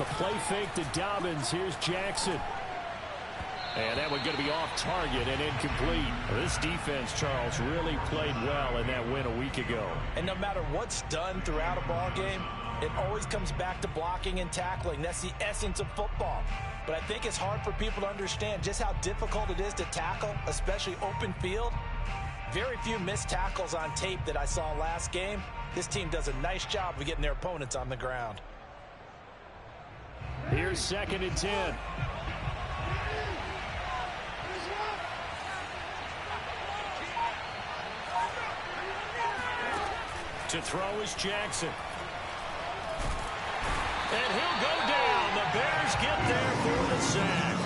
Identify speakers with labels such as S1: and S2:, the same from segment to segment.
S1: The play fake to Dobbins. Here's Jackson. And that one going to be off target and incomplete. This defense, Charles, really played well in that win a week ago.
S2: And no matter what's done throughout a ball game, it always comes back to blocking and tackling. That's the essence of football. But I think it's hard for people to understand just how difficult it is to tackle, especially open field. Very few missed tackles on tape that I saw last game. This team does a nice job of getting their opponents on the ground.
S1: Here's 2nd and 10. To throw is Jackson. And he'll go down. The Bears get there for the sack.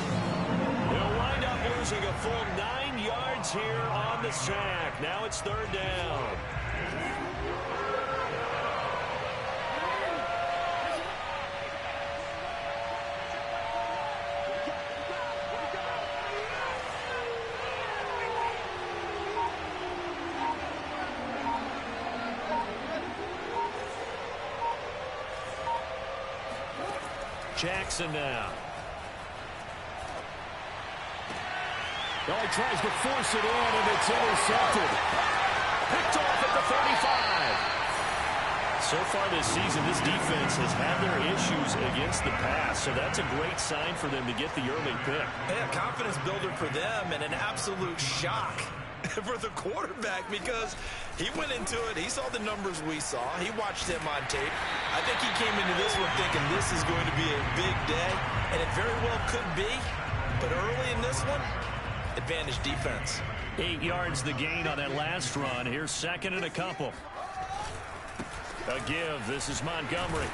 S1: They'll wind up losing a full 9 yards here on the sack. Now it's 3rd down. Jackson now. Oh, he tries to force it in, and it's intercepted. Picked off at the 35. So far this season, this defense has had their issues against the pass, so that's a great sign for them to get the early pick.
S2: Yeah, confidence builder for them and an absolute shock for the quarterback because he went into it. He saw the numbers we saw. He watched him on tape. I think he came into this one thinking this is going to be a big day, and it very well could be. But early in this one, advantage defense.
S1: 8 yards the gain on that last run. Here's 2nd and a couple. A give. This is Montgomery.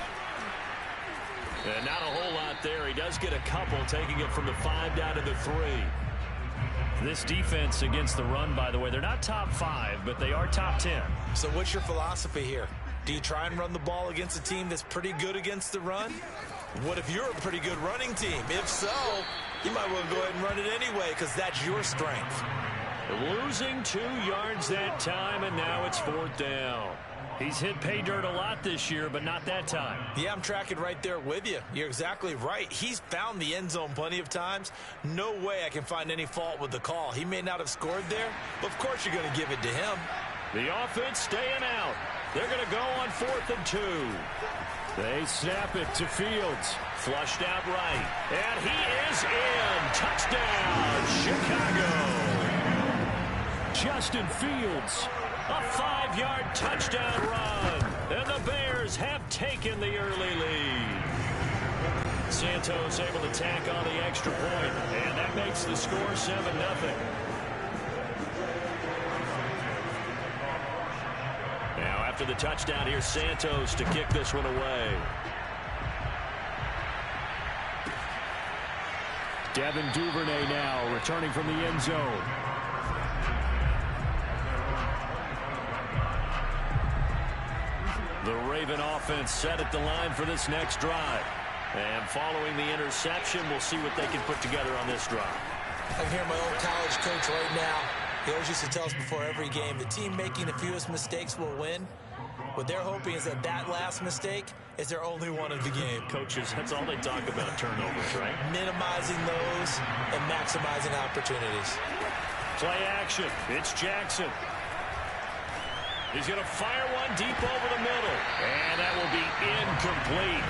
S1: And not a whole lot there. He does get a couple, taking it from the 5 down to the 3. This defense against the run, by the way, they're not top 5, but they are top 10.
S2: So what's your philosophy here? Do you try and run the ball against a team that's pretty good against the run? What if you're a pretty good running team? If so, you might well go ahead and run it anyway because that's your strength.
S1: Losing 2 yards that time, and now it's 4th down. He's hit pay dirt a lot this year, but not that time.
S2: Yeah, I'm tracking right there with you. You're exactly right. He's found the end zone plenty of times. No way I can find any fault with the call. He may not have scored there, but of course you're going to give it to him.
S1: The offense staying out. They're going to go on 4th and 2. They snap it to Fields. Flushed out right. And he is in. Touchdown, Chicago. Justin Fields. A 5-yard touchdown run. And the Bears have taken the early lead. Santos able to tack on the extra point. And that makes the score 7-0. Now after the touchdown, here's Santos to kick this one away. Devin Duvernay now returning from the end zone. The Raven offense set at the line for this next drive. And following the interception, we'll see what they can put together on this drive.
S2: I can hear my old college coach right now. He always used to tell us before every game, the team making the fewest mistakes will win. What they're hoping is that that last mistake is their only one of the game.
S1: Coaches, that's all they talk about, turnovers, right?
S2: Minimizing those and maximizing opportunities.
S1: Play action. It's Jackson. He's going to fire one deep over the middle. And that will be incomplete.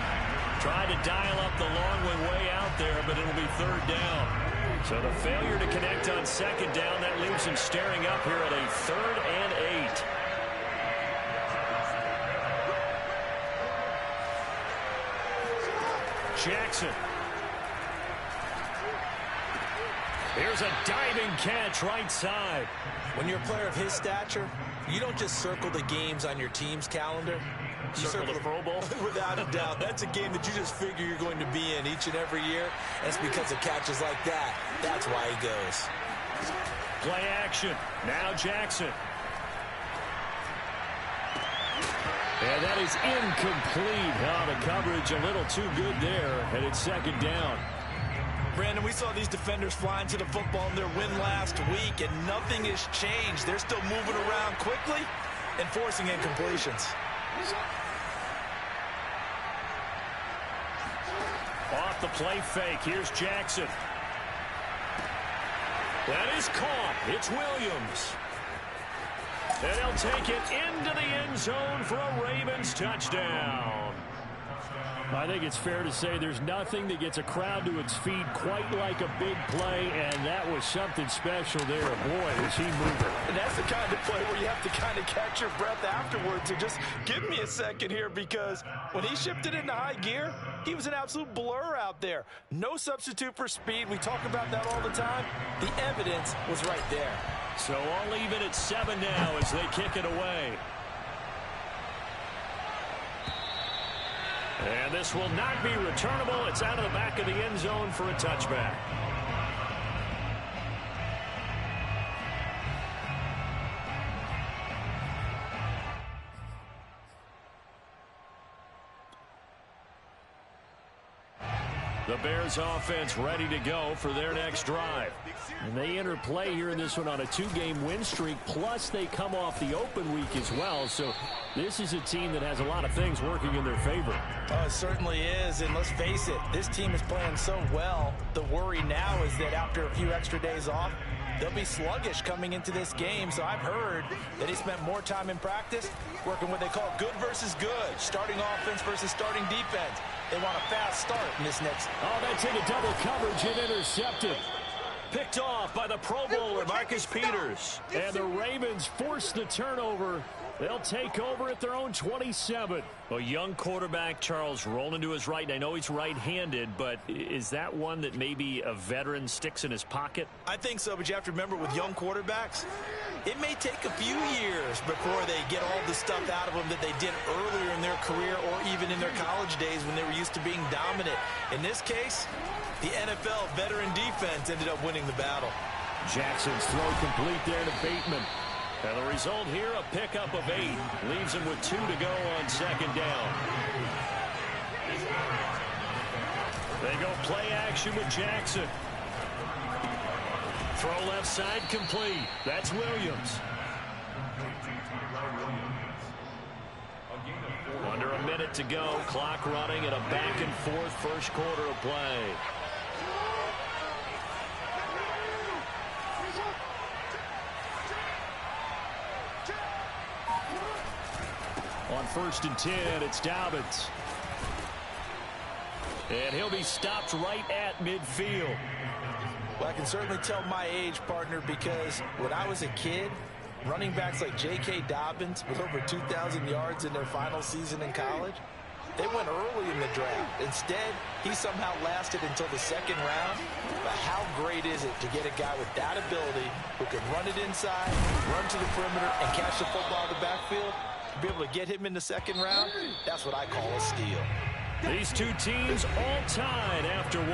S1: Tried to dial up the long one way out there, but it'll be 3rd down. So the failure to connect on 2nd down, that leaves him staring up here at a 3rd and 8. Jackson. Here's a diving catch right side.
S2: When you're a player of his stature, you don't just circle the games on your team's calendar. You
S1: circle the Pro Bowl?
S2: Without a doubt. That's a game that you just figure you're going to be in each and every year. And it's because of catches like that. That's why he goes.
S1: Play action. Now Jackson. And that is incomplete. Oh, the coverage a little too good there. And it's 2nd down.
S2: Brandon, we saw these defenders flying to the football in their win last week, and nothing has changed. They're still moving around quickly and forcing incompletions.
S1: the play fake. Here's Jackson. That is caught. It's Williams. And he'll take it into the end zone for a Ravens touchdown. I think it's fair to say there's nothing that gets a crowd to its feet quite like a big play, and that was something special there. Boy, was he moving.
S2: And that's the kind of play where you have to kind of catch your breath afterwards and just give me a second here, because when he shifted into high gear, he was an absolute blur out there. No substitute for speed. We talk about that all the time. The evidence was right there.
S1: So all even at 7 now as they kick it away. And this will not be returnable. It's out of the back of the end zone for a touchback. The Bears offense ready to go for their next drive. And they enter play here in this one on a 2-game win streak, plus they come off the open week as well. So this is a team that has a lot of things working in their favor.
S2: Oh, it certainly is, and let's face it, this team is playing so well. The worry now is that after a few extra days off, they'll be sluggish coming into this game. So I've heard that he spent more time in practice working what they call good versus good, starting offense versus starting defense. They want a fast start in this next.
S1: Oh, that's into double coverage and intercepted. Picked off by the Pro Bowler, Marcus Peters. And the Ravens force the turnover. They'll take over at their own 27. A young quarterback, Charles, rolling to his right. And I know he's right-handed, but is that one that maybe a veteran sticks in his pocket?
S2: I think so, but you have to remember with young quarterbacks, it may take a few years before they get all the stuff out of them that they did earlier in their career or even in their college days when they were used to being dominant. In this case, the NFL veteran defense ended up winning the battle.
S1: Jackson's throw complete there to Bateman. And the result here, a pickup of 8. Leaves him with 2 to go on second down. They go play action with Jackson. Throw left side complete. That's Williams. Under a minute to go. Clock running at a back-and-forth first quarter of play. On 1st and 10, it's Dobbins. And he'll be stopped right at midfield.
S2: Well, I can certainly tell my age, partner, because when I was a kid, running backs like J.K. Dobbins with over 2,000 yards in their final season in college, they went early in the draft. Instead, he somehow lasted until the 2nd round. But how great is it to get a guy with that ability who can run it inside, run to the perimeter, and catch the football in the backfield? To be able to get him in the 2nd round, that's what I call a steal.
S1: These two teams all tied after 1.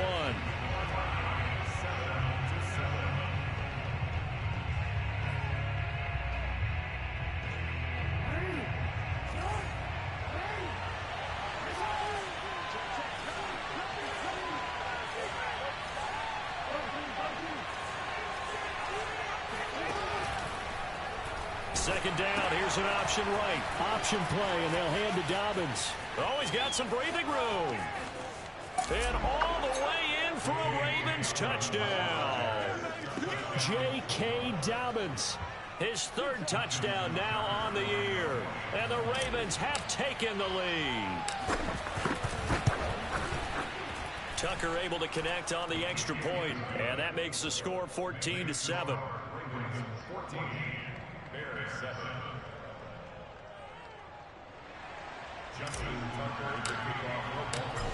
S1: Second down, here's an option right. Option play, and they'll hand to Dobbins. Oh, he's got some breathing room. And all the way in for a Ravens touchdown. J.K. Dobbins, his 3rd touchdown now on the year. And the Ravens have taken the lead. Tucker able to connect on the extra point, and that makes the score 14-7.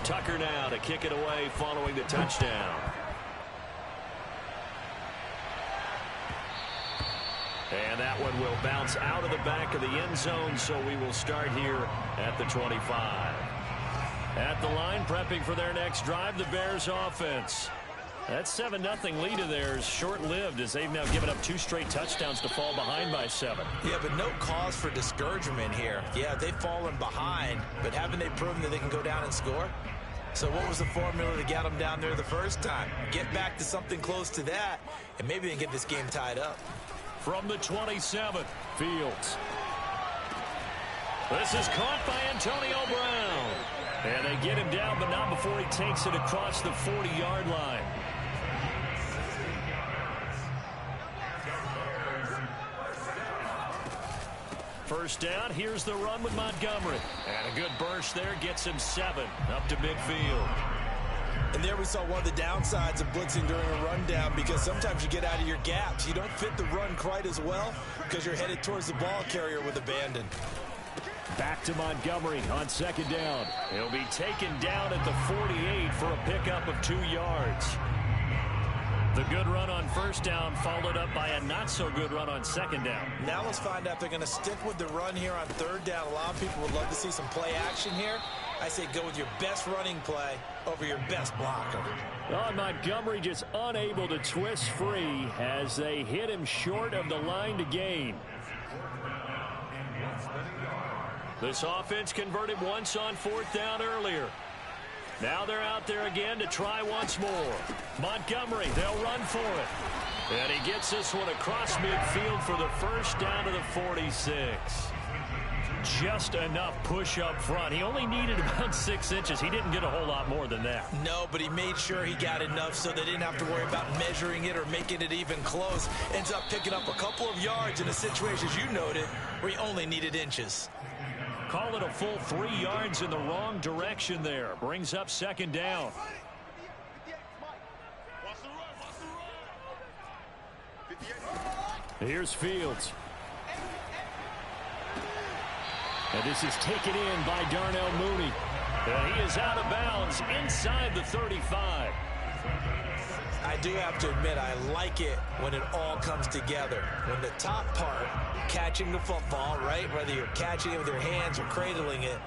S1: Tucker now to kick it away following the touchdown. And that one will bounce out of the back of the end zone, so we will start here at the 25. At the line, prepping for their next drive, the Bears offense. That 7-0 lead of theirs short-lived as they've now given up 2 straight touchdowns to fall behind by 7.
S2: Yeah, but no cause for discouragement here. Yeah, they've fallen behind, but haven't they proven that they can go down and score? So what was the formula to get them down there the first time? Get back to something close to that, and maybe they can get this game tied up.
S1: From the 27, Fields. This is caught by Antonio Brown. And they get him down, but not before he takes it across the 40-yard line. First down, here's the run with Montgomery. And a good burst there gets him 7 up to midfield.
S2: And there we saw one of the downsides of blitzing during a rundown, because sometimes you get out of your gaps. You don't fit the run quite as well because you're headed towards the ball carrier with abandon.
S1: Back to Montgomery on second down. He'll be taken down at the 48 for a pickup of 2 yards. The good run on first down followed up by a not-so-good run on second down.
S2: Now let's find out if they're going to stick with the run here on third down. A lot of people would love to see some play action here. I say go with your best running play over your best blocker.
S1: Oh, Montgomery just unable to twist free as they hit him short of the line to gain. This offense converted once on fourth down earlier. Now they're out there again to try once more. Montgomery, they'll run for it. And he gets this one across midfield for the first down to the 46. Just enough push up front. He only needed about 6 inches. He didn't get a whole lot more than that.
S2: No, but he made sure he got enough so they didn't have to worry about measuring it or making it even close. Ends up picking up a couple of yards in a situation, as you noted, where he only needed inches.
S1: Call it a full 3 yards in the wrong direction there. Brings up second down. Here's Fields. And this is taken in by Darnell Mooney. And he is out of bounds inside the 35.
S2: I do have to admit, I like it when it all comes together. When the top part, catching the football, right, whether you're catching it with your hands or cradling it,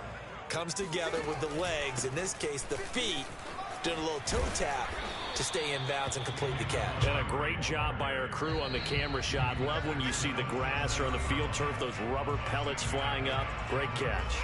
S2: comes together with the legs, in this case the feet, doing a little toe tap to stay in bounds and complete the catch.
S1: And a great job by our crew on the camera shot. Love when you see the grass or on the field turf, those rubber pellets flying up. Great catch.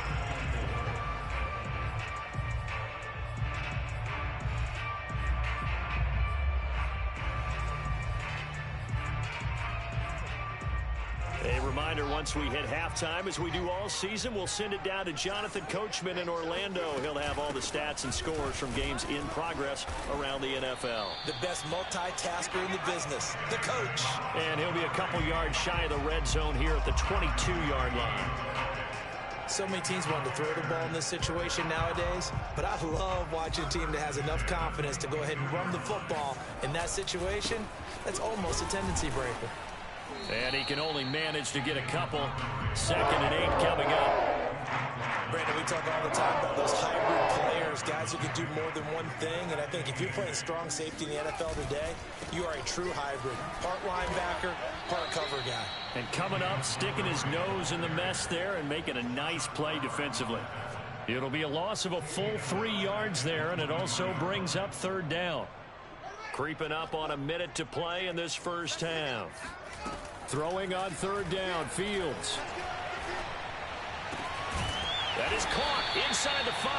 S1: A reminder, once we hit halftime, as we do all season, we'll send it down to Jonathan Coachman in Orlando. He'll have all the stats and scores from games in progress around the NFL.
S2: The best multitasker in the business, the coach.
S1: And he'll be a couple yards shy of the red zone here at the 22-yard line.
S2: So many teams want to throw the ball in this situation nowadays, but I love watching a team that has enough confidence to go ahead and run the football in that situation. That's almost a tendency breaker.
S1: And he can only manage to get a couple. 2nd and 8 coming up.
S2: Brandon, we talk all the time about those hybrid players, guys who can do more than one thing. And I think if you're playing strong safety in the NFL today, you are a true hybrid. Part linebacker, part cover guy.
S1: And coming up, sticking his nose in the mess there and making a nice play defensively. It'll be a loss of a full 3 yards there, and it also brings up third down. Creeping up on a minute to play in this first half. Throwing on third down, Fields. That is caught inside the 5.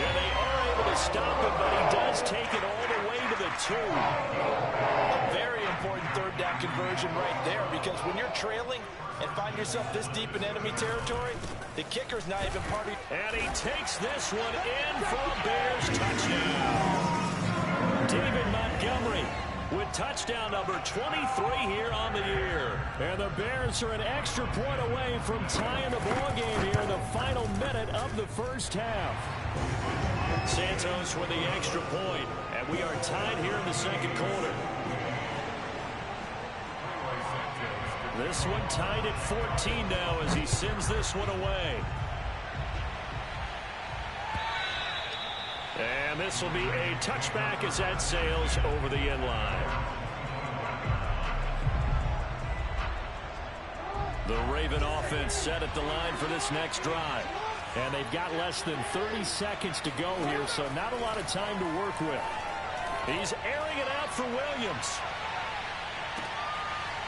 S1: And they are able to stop it, but he does take it all the way to the 2.
S2: A very important third down conversion right there, because when you're trailing and find yourself this deep in enemy territory, the kicker's not even part of you.
S1: And he takes this one in for a Bears touchdown. David Montgomery with touchdown number 23 here on the year. And the Bears are an extra point away from tying the ball game here in the final minute of the first half. Santos with the extra point, and we are tied here in the second quarter. This one tied at 14 now as he sends this one away. And this will be a touchback as that sails over the end line. The Raven offense set at the line for this next drive. And they've got less than 30 seconds to go here, so not a lot of time to work with. He's airing it out for Williams.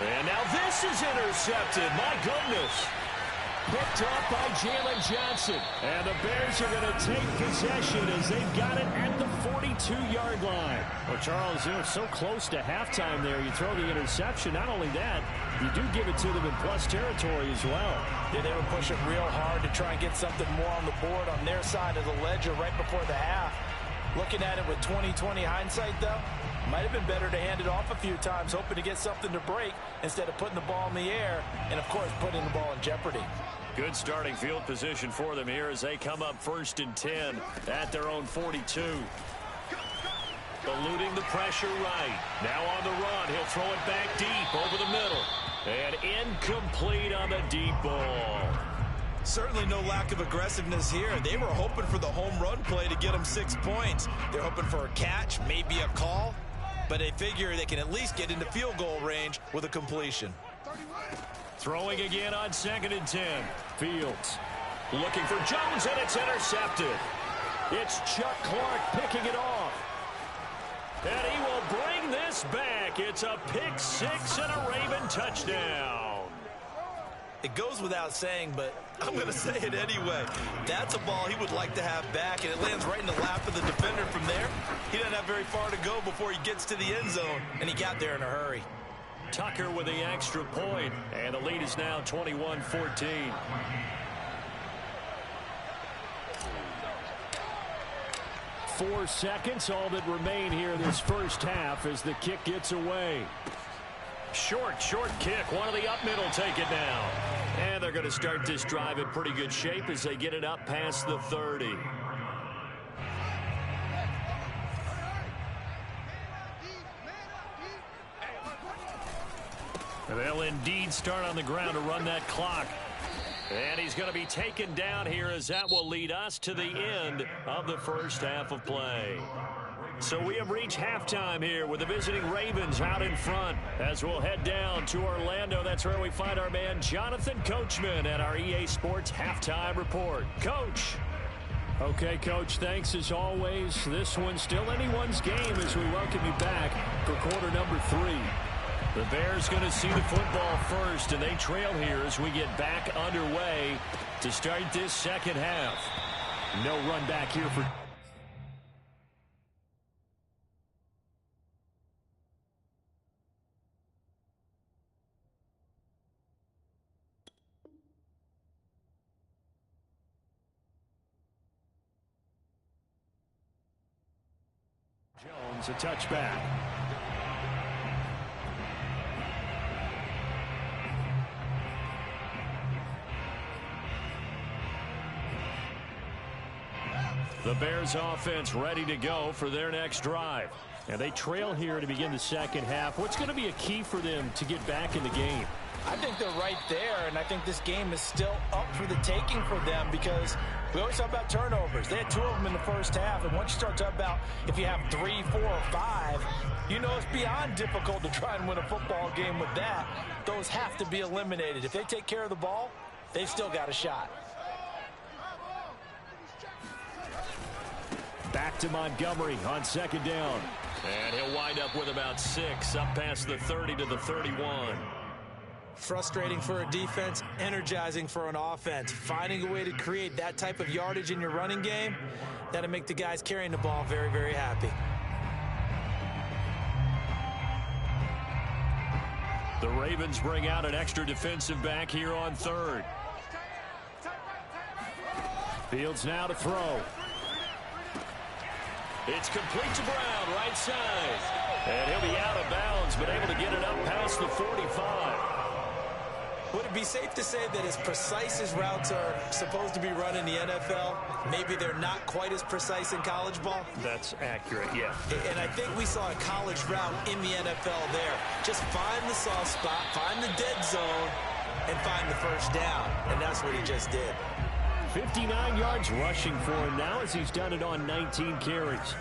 S1: And now this is intercepted. My goodness. picked up by Jalen Johnson. And the Bears are going to take possession as they've got it at the 42-yard line. Well, Charles, you're so close to halftime there. You throw the interception. Not only that, you do give it to them in plus territory as well.
S2: Yeah, they were pushing real hard to try and get something more on the board on their side of the ledger right before the half. Looking at it with 20/20 hindsight, though, might have been better to hand it off a few times, hoping to get something to break instead of putting the ball in the air and, of course, putting the ball in jeopardy.
S1: Good starting field position for them here as they come up 1st and 10 at their own 42. Eluding the pressure right. Now on the run. He'll throw it back deep over the middle. And incomplete on the deep ball.
S2: Certainly no lack of aggressiveness here. They were hoping for the home run play to get them 6 points. They're hoping for a catch, maybe a call, but they figure they can at least get into field goal range with a completion.
S1: Throwing again on 2nd and 10. Fields looking for Jones, and it's intercepted. It's Chuck Clark picking it off. And he will bring this back. It's a pick 6 and a Raven touchdown.
S2: It goes without saying, but I'm going to say it anyway. That's a ball he would like to have back, and it lands right in the lap of the defender from there. He doesn't have very far to go before he gets to the end zone, and he got there in a hurry.
S1: Tucker with the extra point, and the lead is now 21-14. 4 seconds, all that remain here this first half as the kick gets away. Short kick. One of the up middle take it down. And they're going to start this drive in pretty good shape as they get it up past the 30. And they'll indeed start on the ground to run that clock. And he's going to be taken down here as that will lead us to the end of the first half of play. So we have reached halftime here with the visiting Ravens out in front as we'll head down to Orlando. That's where we find our man Jonathan Coachman at our EA Sports Halftime Report. Coach. Okay, Coach, thanks as always. This one's still anyone's game as we welcome you back for quarter number 3. The Bears going to see the football first, and they trail here as we get back underway to start this second half. No run back here for Jones, a touchback. The Bears offense ready to go for their next drive. And they trail here to begin the second half. What's going to be a key for them to get back in the game?
S2: I think they're right there, and I think this game is still up for the taking for them because we always talk about turnovers. They had 2 of them in the first half, and once you start talking about if you have 3, 4, or 5, you know it's beyond difficult to try and win a football game with that. Those have to be eliminated. If they take care of the ball, they've still got a shot.
S1: Back to Montgomery on 2nd down. And he'll wind up with about 6 up past the 30 to the 31.
S2: Frustrating for a defense, energizing for an offense. Finding a way to create that type of yardage in your running game, that'll make the guys carrying the ball very, very happy.
S1: The Ravens bring out an extra defensive back here on 3rd. Fields now to throw. It's complete to Brown, right side. And he'll be out of bounds, but able to get it up past the 45.
S2: Would it be safe to say that as precise as routes are supposed to be run in the NFL, maybe they're not quite as precise in college ball?
S1: That's accurate, yeah.
S2: And I think we saw a college route in the NFL there. Just find the soft spot, find the dead zone, and find the first down. And that's what he just did.
S1: 59 yards rushing for him now as he's done it on 19 carries.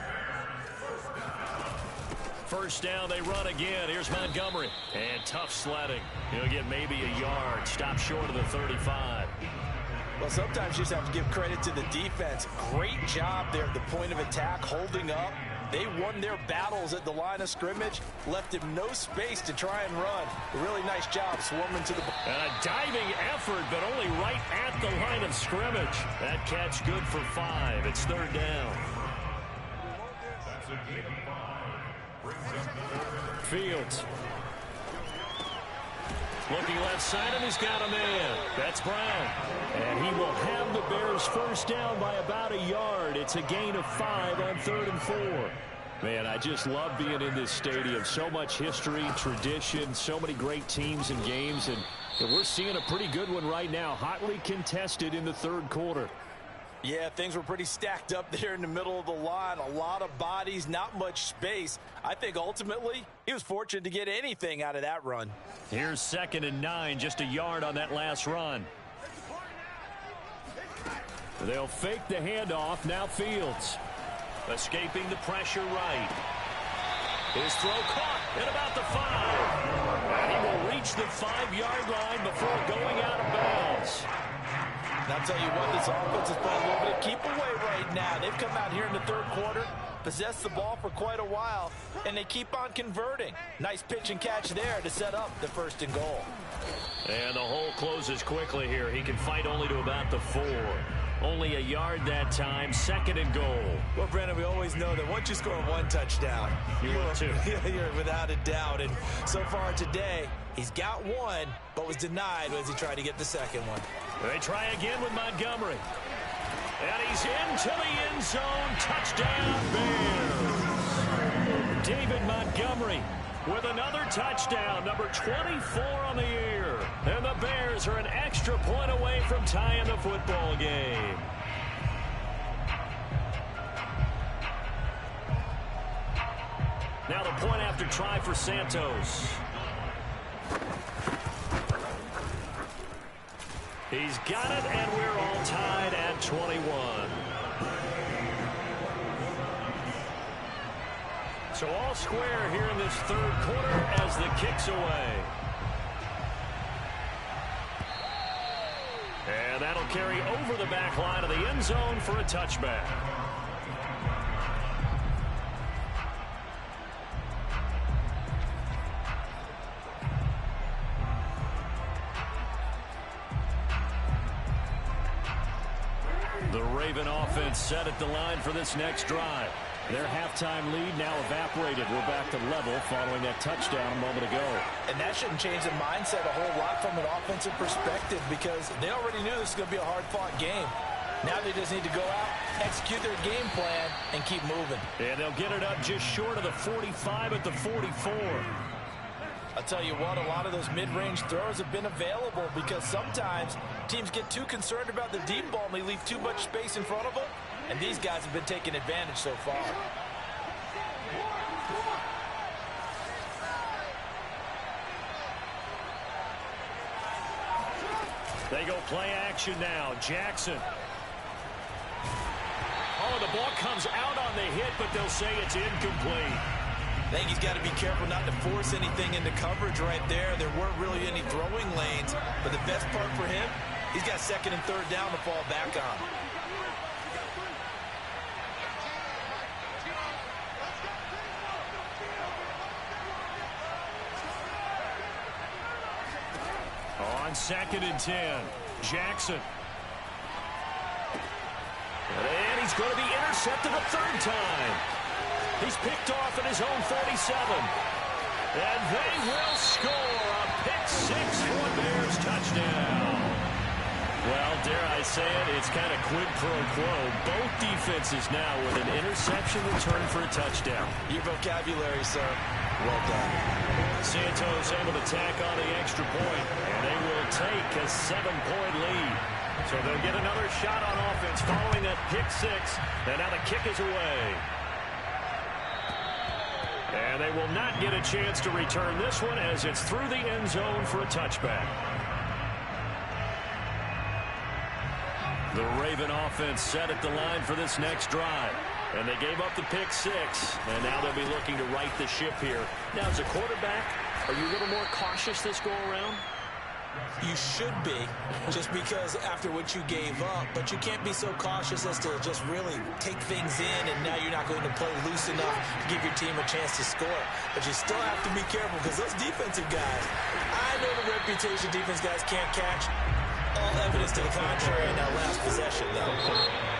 S1: First down, they run again. Here's Montgomery. And tough sledding. He'll get maybe a yard. Stop short of the 35.
S2: Well, sometimes you just have to give credit to the defense. Great job there at the point of attack, holding up, They won their battles at the line of scrimmage, left him no space to try and run. A really nice job swarming to the ball.
S1: And a diving effort, but only right at the line of scrimmage. That catch good for 5. It's 3rd down. Fields. Looking left side, and he's got a man. That's Brown. And he will have the Bears first down by about a yard. It's a gain of 5 on 3rd and 4. Man, I just love being in this stadium. So much history, tradition, so many great teams and games. And we're seeing a pretty good one right now. Hotly contested in the 3rd quarter.
S2: Yeah, things were pretty stacked up there in the middle of the line. A lot of bodies, not much space. I think ultimately he was fortunate to get anything out of that run.
S1: Here's 2nd and 9, just a yard on that last run. They'll fake the handoff. Now Fields. Escaping the pressure right. His throw caught at about the 5. And he will reach the 5-yard line before going out of bounds.
S2: And I'll tell you what, this offense is playing a little bit of keep away right now. They've come out here in the 3rd quarter, possessed the ball for quite a while, and they keep on converting. Nice pitch and catch there to set up the 1st and goal.
S1: And the hole closes quickly here. He can fight only to about the 4. Only a yard that time, 2nd and goal.
S2: Well, Brandon, we always know that once you score 1 touchdown, you're without a doubt. And so far today, he's got 1, but was denied as he tried to get the 2nd one.
S1: They try again with Montgomery. And he's into the end zone. Touchdown, Bears. David Montgomery with another touchdown, number 24 on the year. And the Bears are an extra point away from tying the football game. Now the point after try for Santos. He's got it, and we're all tied at 21. So all square here in this 3rd quarter as the kick's away. And that'll carry over the back line of the end zone for a touchback. The Raven offense set at the line for this next drive. Their halftime lead now evaporated. We're back to level following that touchdown a moment ago.
S2: And that shouldn't change the mindset a whole lot from an offensive perspective because they already knew this was going to be a hard-fought game. Now they just need to go out, execute their game plan, and keep moving.
S1: And they'll get it up just short of the 45 at the 44.
S2: I'll tell you what, a lot of those mid-range throws have been available because sometimes teams get too concerned about the deep ball and they leave too much space in front of them. And these guys have been taking advantage so far.
S1: They go play action now. Jackson. Oh, the ball comes out on the hit, but they'll say it's incomplete.
S2: I think he's got to be careful not to force anything into coverage right there. There weren't really any throwing lanes, but the best part for him, he's got 2nd and 3rd down to fall back on.
S1: On 2nd and 10, Jackson. And he's going to be intercepted a 3rd time. He's picked off at his own 47. And they will score a pick-6 for a Bears touchdown. Well, dare I say it, it's kind of quid pro quo. Both defenses now with an interception return for a touchdown.
S2: Your vocabulary, sir. Well done.
S1: Santos able to tack on the extra point, and they will take a 7-point lead. So they'll get another shot on offense following that pick-6, and now the kick is away. And they will not get a chance to return this one as it's through the end zone for a touchback. The Raven offense set at the line for this next drive. And they gave up the pick-6, and now they'll be looking to right the ship here. Now, as a quarterback, are you a little more cautious this go-around?
S2: You should be, just because after what you gave up, but you can't be so cautious as to just really take things in, and now you're not going to play loose enough to give your team a chance to score. But you still have to be careful because those defensive guys, I know the reputation defense guys can't catch. All evidence to the contrary in that last possession, though.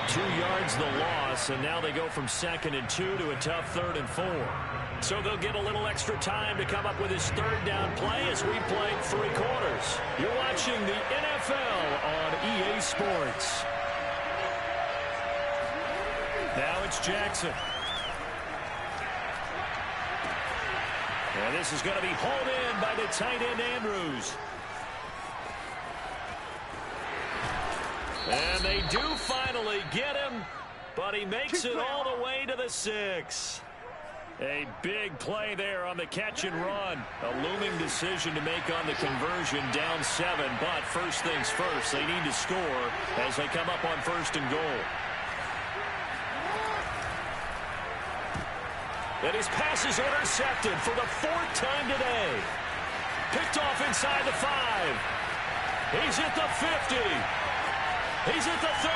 S1: 2 yards the loss, and now they go from 2nd and 2 to a tough 3rd and 4. So they'll get a little extra time to come up with his 3rd down play as we play 3 quarters. You're watching the NFL on EA Sports. Now it's Jackson. And this is going to be hauled in by the tight end Andrews. And they do finally get him, but he makes it all the way to the 6. A big play there on the catch and run. A looming decision to make on the conversion, down 7. But first things first, they need to score as they come up on 1st and goal. And his pass is intercepted for the 4th time today. Picked off inside the 5. He's at the 50. He's at the 30,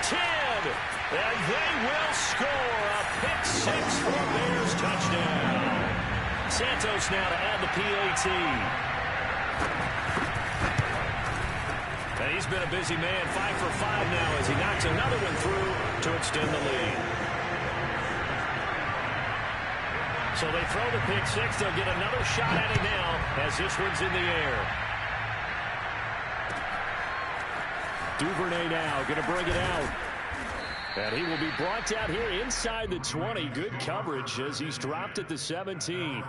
S1: 10, and they will score a pick-6 for a Bears touchdown. Santos now to add the PAT. And he's been a busy man, 5 for 5 now as he knocks another one through to extend the lead. So they throw the pick-6. They'll get another shot at it now as this one's in the air. Duvernay now going to bring it out. And he will be brought down here inside the 20. Good coverage as he's dropped at the 17.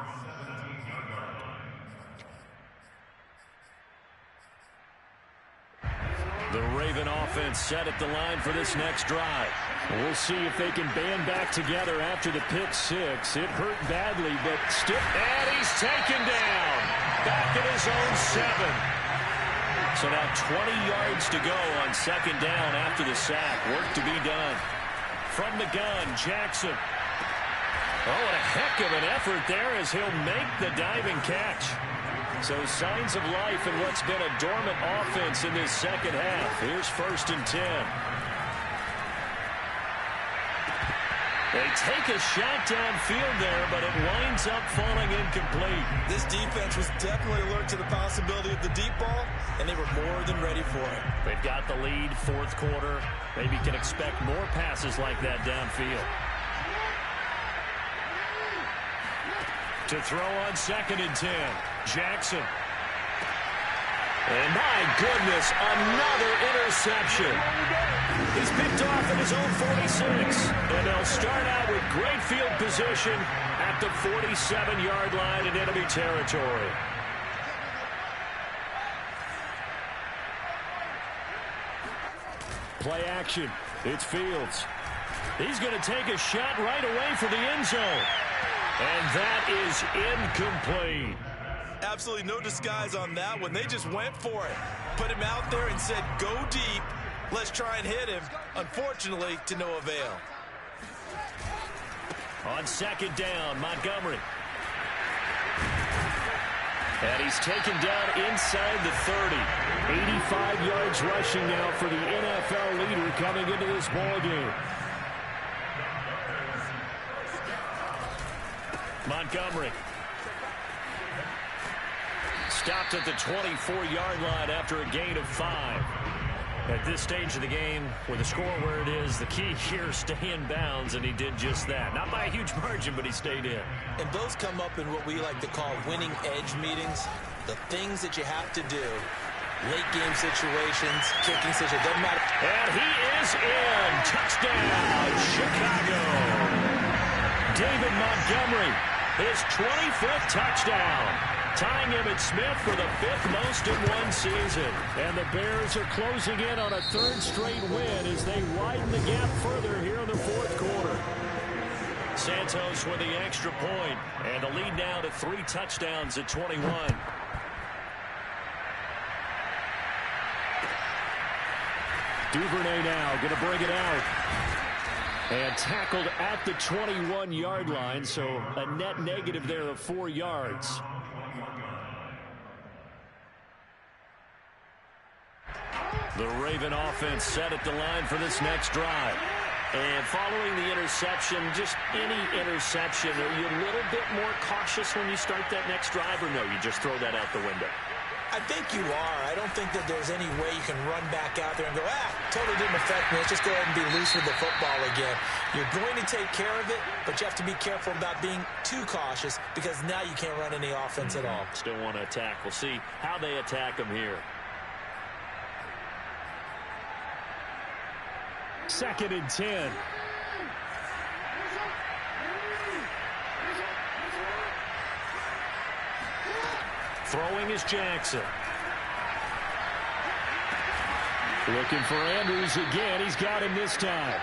S1: The Raven offense set at the line for this next drive. We'll see if they can band back together after the pick-6. It hurt badly, but still. And he's taken down. Back at his own 7. So now 20 yards to go on 2nd down after the sack. Work to be done. From the gun, Jackson. Oh, what a heck of an effort there as he'll make the diving catch. So signs of life in what's been a dormant offense in this 2nd half. Here's 1st and 10. They take a shot downfield there, but it winds up falling incomplete.
S2: This defense was definitely alert to the possibility of the deep ball, and they were more than ready for it.
S1: They've got the lead, 4th quarter. Maybe can expect more passes like that downfield. To throw on 2nd and 10, Jackson. And my goodness, another interception. He's picked off at his own 46. And they'll start out with great field position at the 47-yard line in enemy territory. Play action. It's Fields. He's going to take a shot right away for the end zone. And that is incomplete.
S2: Absolutely no disguise on that one. They just went for it. Put him out there and said, go deep. Let's try and hit him. Unfortunately, to no avail.
S1: On 2nd down, Montgomery. And he's taken down inside the 30. 85 yards rushing now for the NFL leader coming into this ballgame. Montgomery. Stopped at the 24-yard line after a gain of 5. At this stage of the game, with the score where it is, the key here is stay in bounds, and he did just that. Not by a huge margin, but he stayed in.
S2: And those come up in what we like to call winning edge meetings. The things that you have to do. Late game situations, kicking situations, doesn't matter.
S1: And he is in. Touchdown, Chicago. David Montgomery, his 25th touchdown. Tying Emmitt Smith for the 5th most in one season. And the Bears are closing in on a 3rd straight win as they widen the gap further here in the 4th quarter. Santos with the extra point, and the lead now to 3 touchdowns at 21. Duvernay now going to bring it out. And tackled at the 21-yard line, so a net negative there of 4 yards. The Raven offense set at the line for this next drive. And following the interception, just any interception, are you a little bit more cautious when you start that next drive, or no, you just throw that out the window?
S2: I think you are. I don't think that there's any way you can run back out there and go, totally didn't affect me. Let's just go ahead and be loose with the football again. You're going to take care of it, but you have to be careful about being too cautious because now you can't run any offense at all.
S1: Still want to attack. We'll see how they attack them here.
S3: 2nd and 10.
S1: Throwing is Jackson.
S3: Looking for Andrews again. He's got him this time.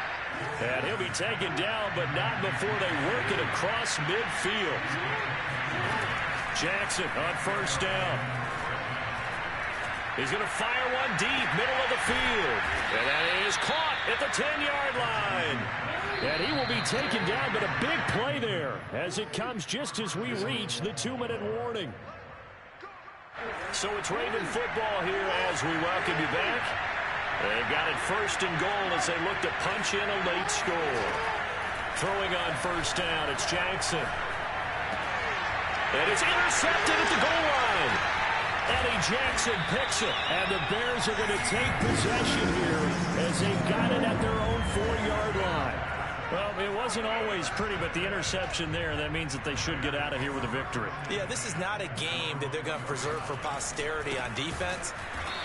S1: And he'll be taken down, but not before they work it across midfield. Jackson on 1st down. He's going to fire one deep, middle of the field. And that is caught at the 10-yard line.
S3: And he will be taken down, but a big play there as it comes just as we reach the 2-minute warning.
S1: So it's Raven football here as we welcome you back. They've got it 1st and goal as they look to punch in a late score. Throwing on 1st down, it's Jackson. And it's intercepted at the goal line. Eddie Jackson picks it.
S3: And the Bears are going to take possession here as they've got it at their own 4-yard line.
S1: Well, it wasn't always pretty, but the interception there, that means that they should get out of here with a victory.
S2: Yeah, this is not a game that they're going to preserve for posterity on defense,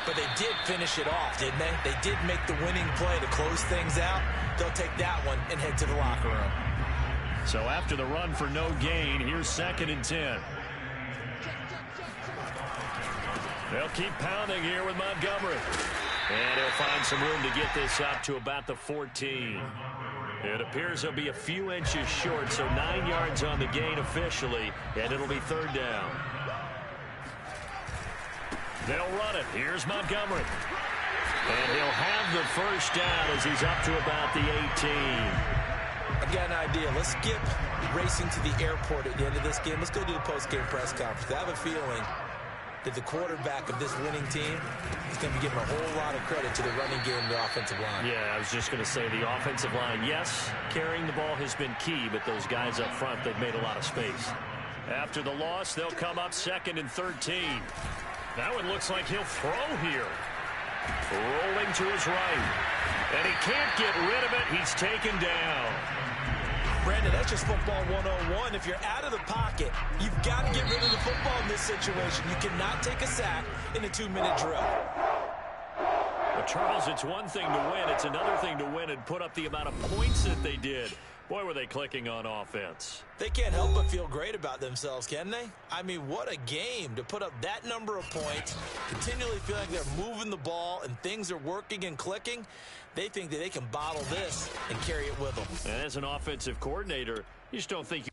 S2: but they did finish it off, didn't they? They did make the winning play to close things out. They'll take that one and head to the locker room.
S1: So after the run for no gain, here's 2nd and 10. They'll keep pounding here with Montgomery. And he'll find some room to get this up to about the 14. It appears he'll be a few inches short, so 9 yards on the gain officially, and it'll be 3rd down. They'll run it. Here's Montgomery. And he'll have the 1st down as he's up to about the 18.
S2: I've got an idea. Let's skip racing to the airport at the end of this game. Let's go do the post-game press conference. I have a feeling that the quarterback of this winning team is going to be giving a whole lot of credit to the running game and the offensive line.
S1: Yeah, I was just going to say the offensive line, yes, carrying the ball has been key, but those guys up front, they've made a lot of space. After the loss, they'll come up 2nd and 13. Now it looks like he'll throw here. Rolling to his right. And he can't get rid of it. He's taken down.
S2: Brandon, that's just football 101. If you're out of the pocket, you've got to get rid of the football in this situation. You cannot take a sack in a 2-minute drill.
S1: But Charles, it's one thing to win. It's another thing to win and put up the amount of points that they did. Boy, were they clicking on offense.
S2: They can't help but feel great about themselves, can they? I mean, what a game to put up that number of points, continually feeling like they're moving the ball and things are working and clicking. They think that they can bottle this and carry it with them.
S1: And as an offensive coordinator, you just don't think